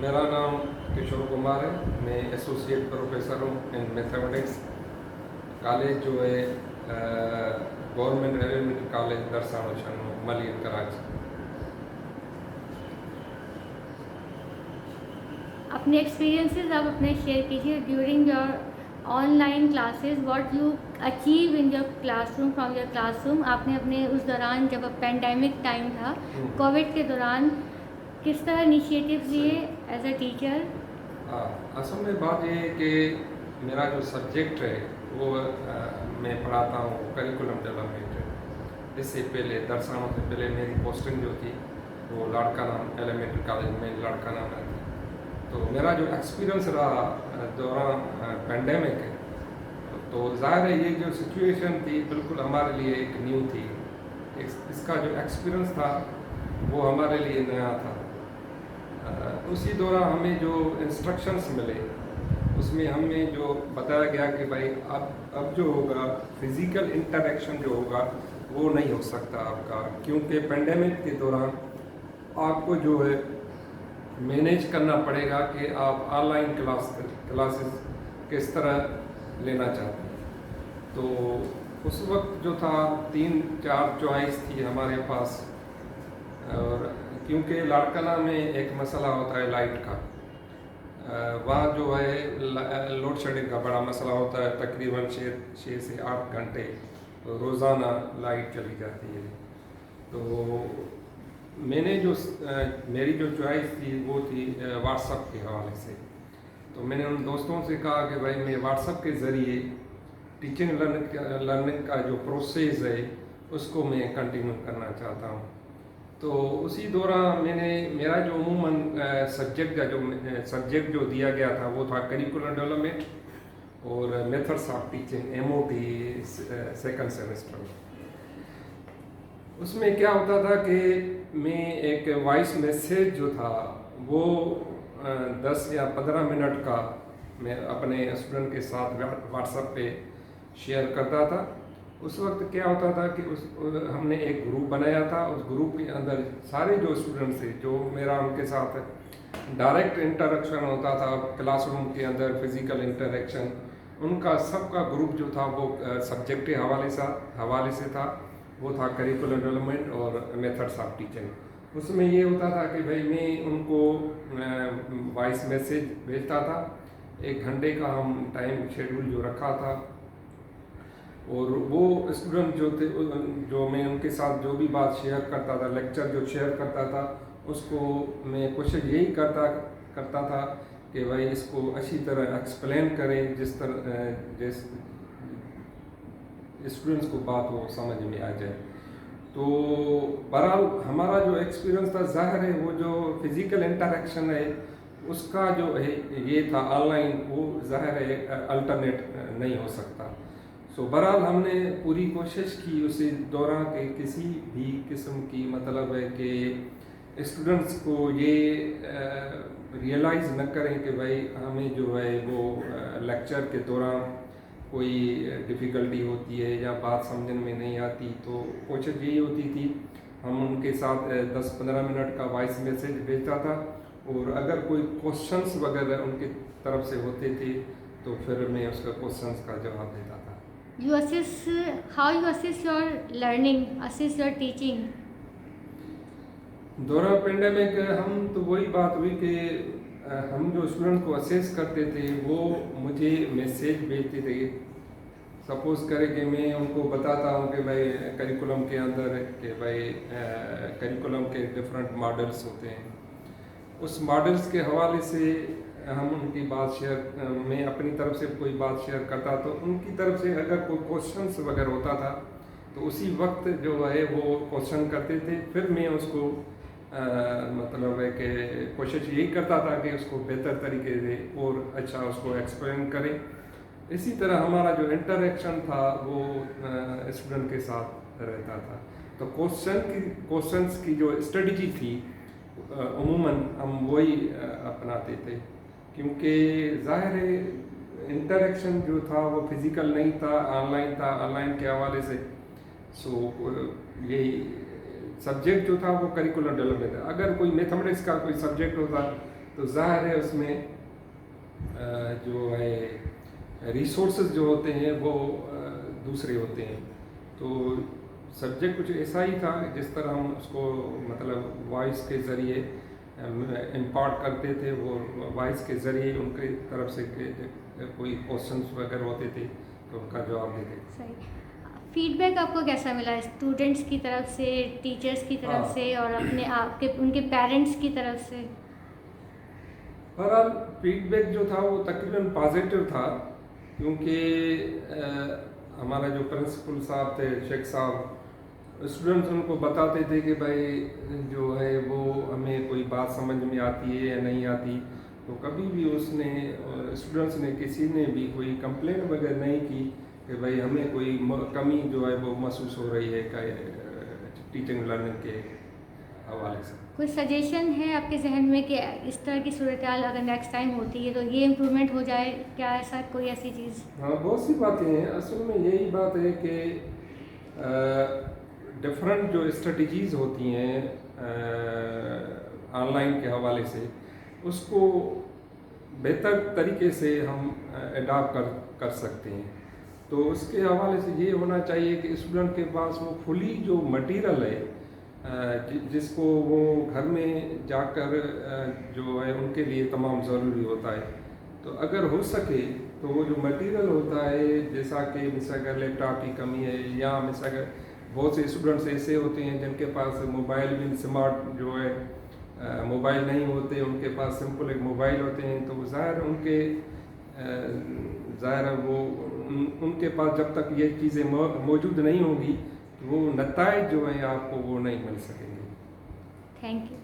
मेरा नाम किशोर कुमार है। मैं एसोसिएट प्रोफेसर हूँ इन मैथमेटिक्स। कॉलेज जो है government elementary college Darsano Chhano Malik Karachi. अपने एक्सपीरियंसेस आप अपने शेयर कीजिए during your online classes, what you achieve in your classroom from your classroom. आपने अपने उस दौरान, जब पेंडेमिक टाइम था, कोविड के दौरान, किस तरह इनिशिएटिव लिए एज अ टीचर? असल में बात ये है कि मेरा जो सब्जेक्ट है वो मैं पढ़ाता हूँ करिकुलम डेवलपमेंट है। इससे पहले दरसानों से पहले मेरी पोस्टिंग जो थी वो लाड़काना एलिमेंट्री कॉलेज में लाड़काना में थी। तो मेरा जो एक्सपीरियंस रहा दौरान पेंडेमिक है, तो ज़ाहिर है ये जो सिचुएशन थी बिल्कुल हमारे लिए एक न्यू थी। इसका जो एक्सपीरियंस था वो हमारे लिए नया था। उसी दौरान हमें जो इंस्ट्रक्शंस मिले उसमें हमें जो बताया गया कि भाई अब जो होगा फिज़िकल इंटरेक्शन जो होगा वो नहीं हो सकता आपका, क्योंकि पेंडेमिक के दौरान आपको जो है मैनेज करना पड़ेगा कि आप ऑनलाइन क्लासेस किस तरह लेना चाहते हैं। तो उस वक्त जो था 3-4 चॉइस थी हमारे पास। और क्योंकि लाड़काना में एक मसला होता है लाइट का, वहाँ जो है लोड शेडिंग का बड़ा मसला होता है। तकरीबन 6 से 8 घंटे रोज़ाना लाइट चली जाती है। तो मैंने जो मेरी जो चॉइस थी वो थी व्हाट्सएप के हवाले से। तो मैंने उन दोस्तों से कहा कि भाई मैं व्हाट्सएप के ज़रिए टीचिंग लर्निंग का जो प्रोसेस है उसको मैं कंटिन्यू करना चाहता हूँ। तो उसी दौरान मेरा जो अमूमन सब्जेक्ट जो दिया गया था वो था करिकुलर डेवलपमेंट और methods of teaching MOT second semester में। उसमें क्या होता था कि मैं एक वॉइस मैसेज जो था वो 10 या 15 मिनट का मैं अपने स्टूडेंट के साथ व्हाट्सएप पे शेयर करता था। उस वक्त क्या होता था कि हमने एक ग्रुप बनाया था। उस ग्रुप के अंदर सारे जो स्टूडेंट्स थे, जो मेरा उनके साथ डायरेक्ट इंटरेक्शन होता था क्लासरूम के अंदर, फिज़िकल इंटरेक्शन, उनका सबका ग्रुप जो था वो सब्जेक्ट के हवाले से था। वो था करिकुलर डेवलपमेंट और मेथड्स ऑफ टीचिंग। उसमें ये होता था कि भाई मैं उनको वॉइस मैसेज भेजता था। 1 घंटे का हम टाइम शेड्यूल जो रखा था, और वो स्टूडेंट जो थे, जो मैं उनके साथ जो भी बात शेयर करता था, लेक्चर जो शेयर करता था, उसको मैं कोशिश यही करता था कि भाई इसको अच्छी तरह एक्सप्लेन करें जिस तरह स्टूडेंट्स को बात वो समझ में आ जाए। तो बहरहाल हमारा जो एक्सपीरियंस था, ज़ाहिर है वो जो फिज़िकल इंटरेक्शन है उसका जो है ये था ऑनलाइन, वो ज़ाहिर है अल्टरनेट नहीं हो सकता। सो बहरहाल हमने पूरी कोशिश की उसी दौरान के किसी भी किस्म की मतलब है कि स्टूडेंट्स को ये रियलाइज़ न करें कि भाई हमें जो है वो लेक्चर के दौरान कोई डिफ़िकल्टी होती है या बात समझने में नहीं आती। तो कोशिश यही होती थी, हम उनके साथ 10-15 मिनट का वॉइस मैसेज भेजता था, और अगर कोई क्वेश्चंस वगैरह उनकी तरफ से होते थे तो फिर मैं उसका क्वेश्चंस का जवाब देता था। You assess how you assess your learning, assess your teaching. दौरान पेंडेमिक हम तो वही बात हुई कि हम जो स्टूडेंट को असेस करते थे वो मुझे मैसेज भेजते थे। सपोज़ करें कि मैं उनको बताता हूँ कि भाई करिकुलम के अंदर कि भाई करिकुलम के डिफरेंट मॉडल्स होते हैं, उस मॉडल्स के हवाले से हम उनकी बात शेयर, मैं अपनी तरफ से कोई बात शेयर करता तो उनकी तरफ से अगर कोई क्वेश्चंस वगैरह होता था तो उसी वक्त जो है वो क्वेश्चन करते थे। फिर मैं उसको मतलब है कि कोशिश यही करता था कि उसको बेहतर तरीके से और अच्छा उसको एक्सप्लेन करें। इसी तरह हमारा जो इंटरेक्शन था वो स्टूडेंट के साथ रहता था। तो क्वेश्चंस की जो स्ट्रेटजी थी अमूमन हम वही अपनाते थे, क्योंकि ज़ाहिर है इंटरेक्शन जो था वो फिज़िकल नहीं था, ऑनलाइन था। ऑनलाइन के हवाले से यही सब्जेक्ट जो था वो करिकुलर डेवलपमेंट था। अगर कोई मैथमेटिक्स का कोई सब्जेक्ट होता तो ज़ाहिर है उसमें जो है रिसोर्सेज जो होते हैं वो दूसरे होते हैं। तो सब्जेक्ट कुछ ऐसा ही था जिस तरह हम उसको मतलब वॉइस के ज़रिए इम्पार्ट करते थे, वो वॉइस के ज़रिए उनके तरफ से कोई क्वेश्चंस वगैरह होते थे तो उनका जवाब देते थे। सही। फीडबैक आपको कैसा मिला स्टूडेंट्स की तरफ से, टीचर्स की तरफ हाँ। से और अपने आपके उनके पेरेंट्स की तरफ से? बहरहाल फीडबैक जो था वो तकरीबन पॉजिटिव था, क्योंकि हमारा जो प्रिंसिपल साहब थे, शेख साहब, स्टूडेंट्स उनको बताते थे कि भाई जो है वो हमें कोई बात समझ में आती है या नहीं आती। तो कभी भी उसने स्टूडेंट्स ने किसी ने भी कोई कंप्लेन वगैरह नहीं की कि भाई हमें कोई कमी जो है वो महसूस हो रही है टीचिंग लर्निंग के हवाले से। कोई सजेशन है आपके जहन में कि इस तरह की सूरत हाल अगर नेक्स्ट टाइम होती है तो ये इम्प्रूवमेंट हो जाए, क्या ऐसा कोई ऐसी चीज़? हाँ, बहुत सी बातें हैं। असल में यही बात है कि डिफरेंट जो स्ट्रेटजीज़ होती हैं ऑनलाइन के हवाले से, उसको बेहतर तरीके से हम अडॉप्ट कर सकते हैं। तो उसके हवाले से ये होना चाहिए कि स्टूडेंट के पास वो फुली जो मटेरियल है जिसको वो घर में जाकर जो है उनके लिए तमाम ज़रूरी होता है। तो अगर हो सके तो वो जो मटेरियल होता है, जैसा कि मिसाल लैपटॉप की कमी है, या मिसाल बहुत से स्टूडेंट्स ऐसे होते हैं जिनके पास मोबाइल भी स्मार्ट जो है मोबाइल नहीं होते, उनके पास सिंपल एक मोबाइल होते हैं। तो ज़ाहिर उनके ज़ाहिर वो उनके पास जब तक ये चीज़ें मौजूद नहीं होंगी तो वो नताइज जो हैं आपको वो नहीं मिल सकेंगे। Thank you.